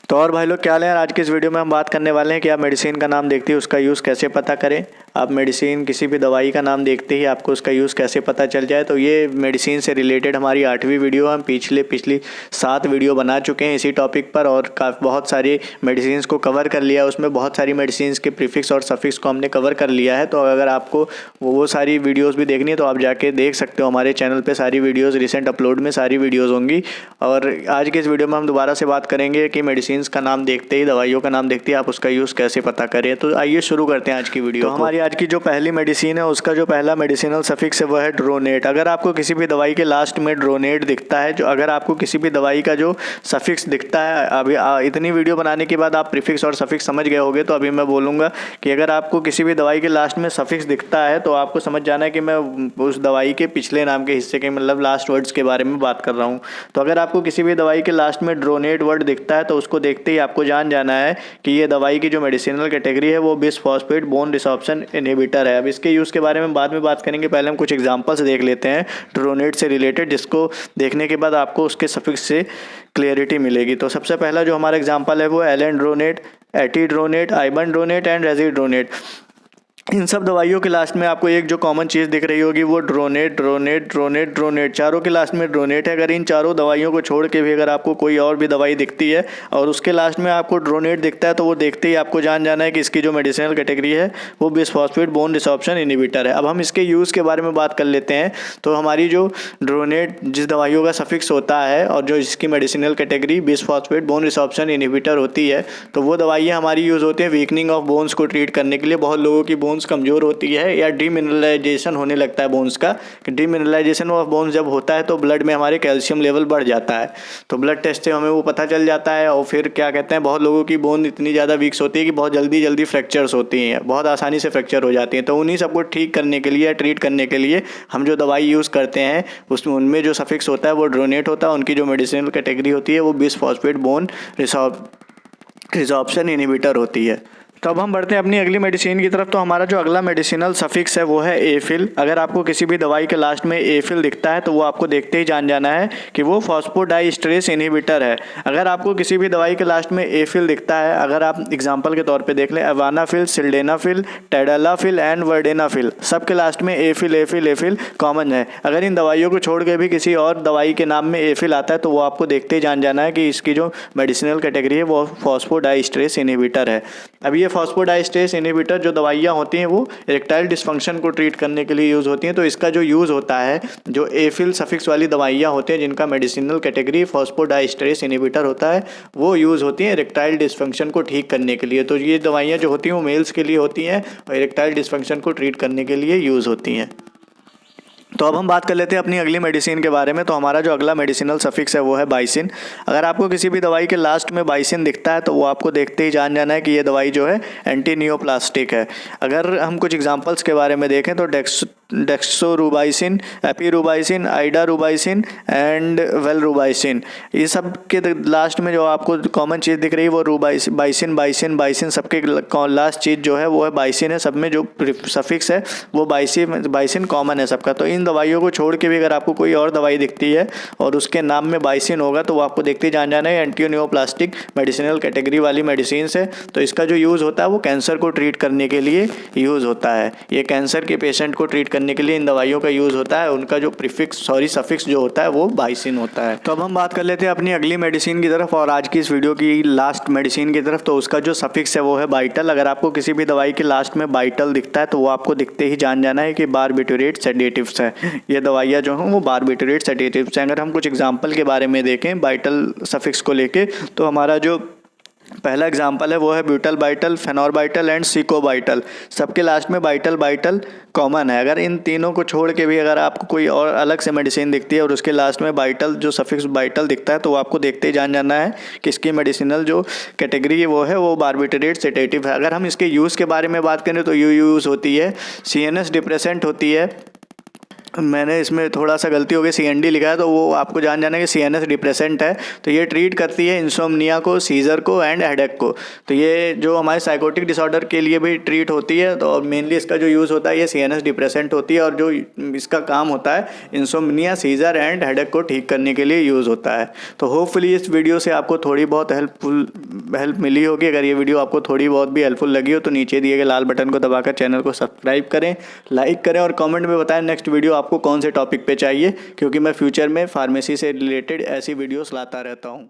तो और भाई लोग क्या हाल है यार। आज की इस वीडियो में हम बात करने वाले हैं कि आप मेडिसिन का नाम देखते ही उसका यूज़ कैसे पता करें। आप मेडिसिन किसी भी दवाई का नाम देखते ही आपको उसका यूज़ कैसे पता चल जाए। तो ये मेडिसिन से रिलेटेड हमारी 8वीं वीडियो। हम पिछली 7 वीडियो बना चुके हैं इसी टॉपिक पर और बहुत सारी मेडिसिन को कवर कर लिया। उसमें बहुत सारी मेडिसिन के प्रीफिक्स और सफिक्स को हमने कवर कर लिया है। तो अगर आपको वो सारी वीडियोज़ भी देखनी है तो आप जाके देख सकते हो। हमारे चैनल पर सारी वीडियोज़ रिसेंट अपलोड में सारी वीडियोज़ होंगी। और आज के इस वीडियो में हम दोबारा से बात करेंगे कि मेडिसिन का नाम देखते ही, दवाइयों का नाम देखते ही आप उसका यूज़ कैसे पता करें। तो आइए शुरू करते हैं आज की वीडियो। तो हमारी आज की जो पहली मेडिसिन है उसका जो पहला मेडिसिनल सफिक्स है वो है ड्रोनेट। अगर आपको किसी भी दवाई के लास्ट में ड्रोनेट दिखता है, जो अगर आपको किसी भी दवाई का जो सफिक्स दिखता है, अभी इतनी वीडियो बनाने के बाद आप प्रीफिक्स और सफिक्स समझ गए होंगे। तो अभी मैं बोलूँगा कि अगर आपको किसी भी दवाई के लास्ट में सफिक्स दिखता है तो आपको समझ जाना है कि मैं उस दवाई के पिछले नाम के हिस्से के मतलब लास्ट वर्ड्स के बारे में बात कर रहा हूँ। तो अगर आपको किसी भी दवाई के लास्ट में ड्रोनेट वर्ड दिखता है तो उसको देखते ही आपको जान जाना है कि ये दवाई की जो मेडिसिनल कैटेगरी है वो बिसफॉस्फेट बोन रिसॉर्प्शन इनहिबिटर है। अब इसके यूज़ के बारे में बाद में बात करेंगे, पहले हम कुछ एग्जांपल्स देख लेते हैं ड्रोनेट से रिलेटेड, जिसको देखने के बाद आपको उसके सफिक्स से क्लियरिटी मिलेगी। तो सबसे पहला जो हमारा एग्जाम्पल है वो एलेंड्रोनेट, एटीड्रोनेट, आइबनड्रोनेट एंड रेजिड्रोनेट। इन सब दवाइयों के लास्ट में आपको एक जो कॉमन चीज़ दिख रही होगी वो ड्रोनेट ड्रोनेट ड्रोनेट ड्रोनेट, चारों के लास्ट में ड्रोनेट है। अगर इन चारों दवाइयों को छोड़ के भी अगर आपको कोई और भी दवाई दिखती है और उसके लास्ट में आपको ड्रोनेट दिखता है तो वो देखते ही आपको जान जाना है कि इसकी जो मेडिसिनल कैटेगरी है वो बिसफॉस्फेट बोन रिसॉर्प्शन इनहिबिटर है। अब हम इसके यूज़ के बारे में बात कर लेते हैं। तो हमारी जो ड्रोनेट जिस दवाइयों का सफिक्स होता है और जो इसकी medicinal category bisphosphate bone resorption inhibitor होती है, तो वो दवाइयाँ हमारी यूज़ होती हैं वीकनिंग ऑफ बोन्स को ट्रीट करने के लिए। बहुत लोगों की बोन्स कमज़ोर होती है या डीमिनरलाइजेशन होने लगता है बोन्स का। डीमिनरलाइजेशन ऑफ बोन्स जब होता है तो ब्लड में हमारे कैल्शियम लेवल बढ़ जाता है। तो ब्लड टेस्ट से हमें वो पता चल जाता है। और फिर क्या कहते हैं, बहुत लोगों की बोन इतनी ज़्यादा वीक्स होती है कि बहुत जल्दी फ्रैक्चर्स होती हैं, बहुत आसानी से फ्रैक्चर हो जाती हैं। तो उन्हीं सबको ठीक करने के लिए या ट्रीट करने के लिए हम जो दवाई यूज़ करते हैं उसमें उनमें जो सफिक्स होता है वो ड्रोनेट होता है। उनकी जो मेडिसिनल कैटेगरी होती है वो बिसफॉस्फेट बोन रिसॉर्प्शन इनहिबिटर होती है। तो अब हम बढ़ते हैं अपनी अगली मेडिसिन की तरफ। तो हमारा जो अगला मेडिसिनल सफिक्स है वो है एफिल। अगर आपको किसी भी दवाई के लास्ट में एफिल दिखता है तो वो आपको देखते ही जान जाना है कि वो फॉस्फोडाइस्ट्रेस इनहिबिटर है। अगर आपको किसी भी दवाई के लास्ट में एफिल दिखता है, अगर आप एग्जांपल के तौर पे देख लें, अवानाफिल, सिल्डेनाफिल, टेडालाफिल एंड वर्डेनाफिल, सबके लास्ट में एफिल एफिल एफिल कॉमन है। अगर इन दवाइयों को छोड़ के भी किसी और दवाई के नाम में एफिल आता है तो वो आपको देखते ही जान जाना है कि इसकी जो मेडिसिनल कैटेगरी है वो फॉस्फोडाइस्ट्रेस इनहिबिटर है। अब ये फॉस्फोडाइस्ट्रेस इनहिबिटर जो दवाइयाँ होती हैं वो इरेक्टाइल डिस्फंक्शन को ट्रीट करने के लिए यूज़ होती हैं। तो इसका जो यूज़ होता है, जो एफिल सफिक्स वाली दवाइयाँ होती हैं जिनका मेडिसिनल कैटेगरी फॉस्फोडाइस्ट्रेस इनहिबिटर होता है, वो यूज़ होती हैं इरेक्टाइल डिस्फंक्शन को ठीक करने के लिए। तो ये दवाइयाँ जो होती हैं वो मेल्स के लिए होती हैं और इरेक्टाइल डिस्फंक्शन को ट्रीट करने के लिए यूज़ होती हैं। तो अब हम बात कर लेते हैं अपनी अगली मेडिसिन के बारे में। तो हमारा जो अगला मेडिसिनल सफिक्स है वो है बाइसिन। अगर आपको किसी भी दवाई के लास्ट में बाइसिन दिखता है तो वो आपको देखते ही जान जाना है कि ये दवाई जो है एंटी नियोप्लास्टिक है। अगर हम कुछ एग्जांपल्स के बारे में देखें तो डेक्सोरुबाइसिन, एपीरुबाइसिन, आइडारुबाइसिन एंड वेलरुबाइसिन, ये सब के लास्ट में जो आपको कॉमन चीज़ दिख रही है वो बाइसिन बाइसिन बाइसिन, सबके लास्ट चीज़ जो है वो है बाइसिन है। सब में जो सफिक्स है वो बाइसिन कॉमन है सबका। तो इन दवाइयों को छोड़ के भी अगर आपको कोई और दवाई दिखती है और उसके नाम में बाइसिन होगा तो वो आपको देखते ही जान जाना है एंटी नियोप्लास्टिक मेडिसिनल कैटेगरी वाली मेडिसिन है। तो इसका जो यूज़ होता है वो कैंसर को ट्रीट करने के लिए यूज़ होता है। ये कैंसर के पेशेंट को ट्रीट करने के लिए इन दवाइयों का यूज़ होता है। उनका जो सफिक्स जो होता है वो बाइसिन होता है। तो अब हम बात कर लेते हैं अपनी अगली मेडिसिन की तरफ और आज की इस वीडियो की लास्ट मेडिसिन की तरफ। तो उसका जो सफिक्स है वो है बाइटल। अगर आपको किसी भी दवाई के लास्ट में बाइटल दिखता है तो वो आपको दिखते ही जान जाना है कि बारबिटूरेट सेडेटिव्स है। ये दवाइयाँ जो हैं वो बारबिटूरेट सेडेटिव्स हैं। अगर हम कुछ एग्जांपल के बारे में देखें बाइटल सफिक्स को लेके, तो हमारा जो पहला एग्जांपल है वो है ब्यूटल बाइटल, फेनोरबाइटल एंड सिकोबाइटल। सबके लास्ट में बाइटल बाइटल कॉमन है। अगर इन तीनों को छोड़ के भी अगर आपको कोई और अलग से मेडिसिन दिखती है और उसके लास्ट में बाइटल जो सफिक्स बाइटल दिखता है तो वो आपको देखते ही जान जाना है कि इसकी मेडिसिनल जो कैटेगरी वो है वो बारबिटूरेट सेडेटिव है। अगर हम इसके यूज़ के बारे में बात करें तो यूज़ होती है CNS डिप्रेसेंट होती है, मैंने इसमें थोड़ा सा गलती हो गई, CND लिखा है, तो वो आपको जान जाना है कि CNS डिप्रेसेंट है। तो ये ट्रीट करती है इंसोम्निया को, सीजर को एंड हेडेक को। तो ये जो हमारे साइकोटिक डिसऑर्डर के लिए भी ट्रीट होती है। तो मेनली इसका जो यूज़ होता है ये CNS डिप्रेसेंट होती है, और जो इसका काम होता है इंसोम्निया, सीजर एंड हेडेक को ठीक करने के लिए यूज़ होता है। तो होपफुली इस वीडियो से आपको थोड़ी बहुत हेल्प मिली होगी। अगर ये वीडियो आपको थोड़ी बहुत भी हेल्पफुल लगी हो तो नीचे दिए गए लाल बटन को दबाकर चैनल को सब्सक्राइब करें, लाइक करें और कमेंट में बताएं नेक्स्ट वीडियो आपको कौन से टॉपिक पे चाहिए, क्योंकि मैं फ्यूचर में फार्मेसी से रिलेटेड ऐसी वीडियोस लाता रहता हूँ।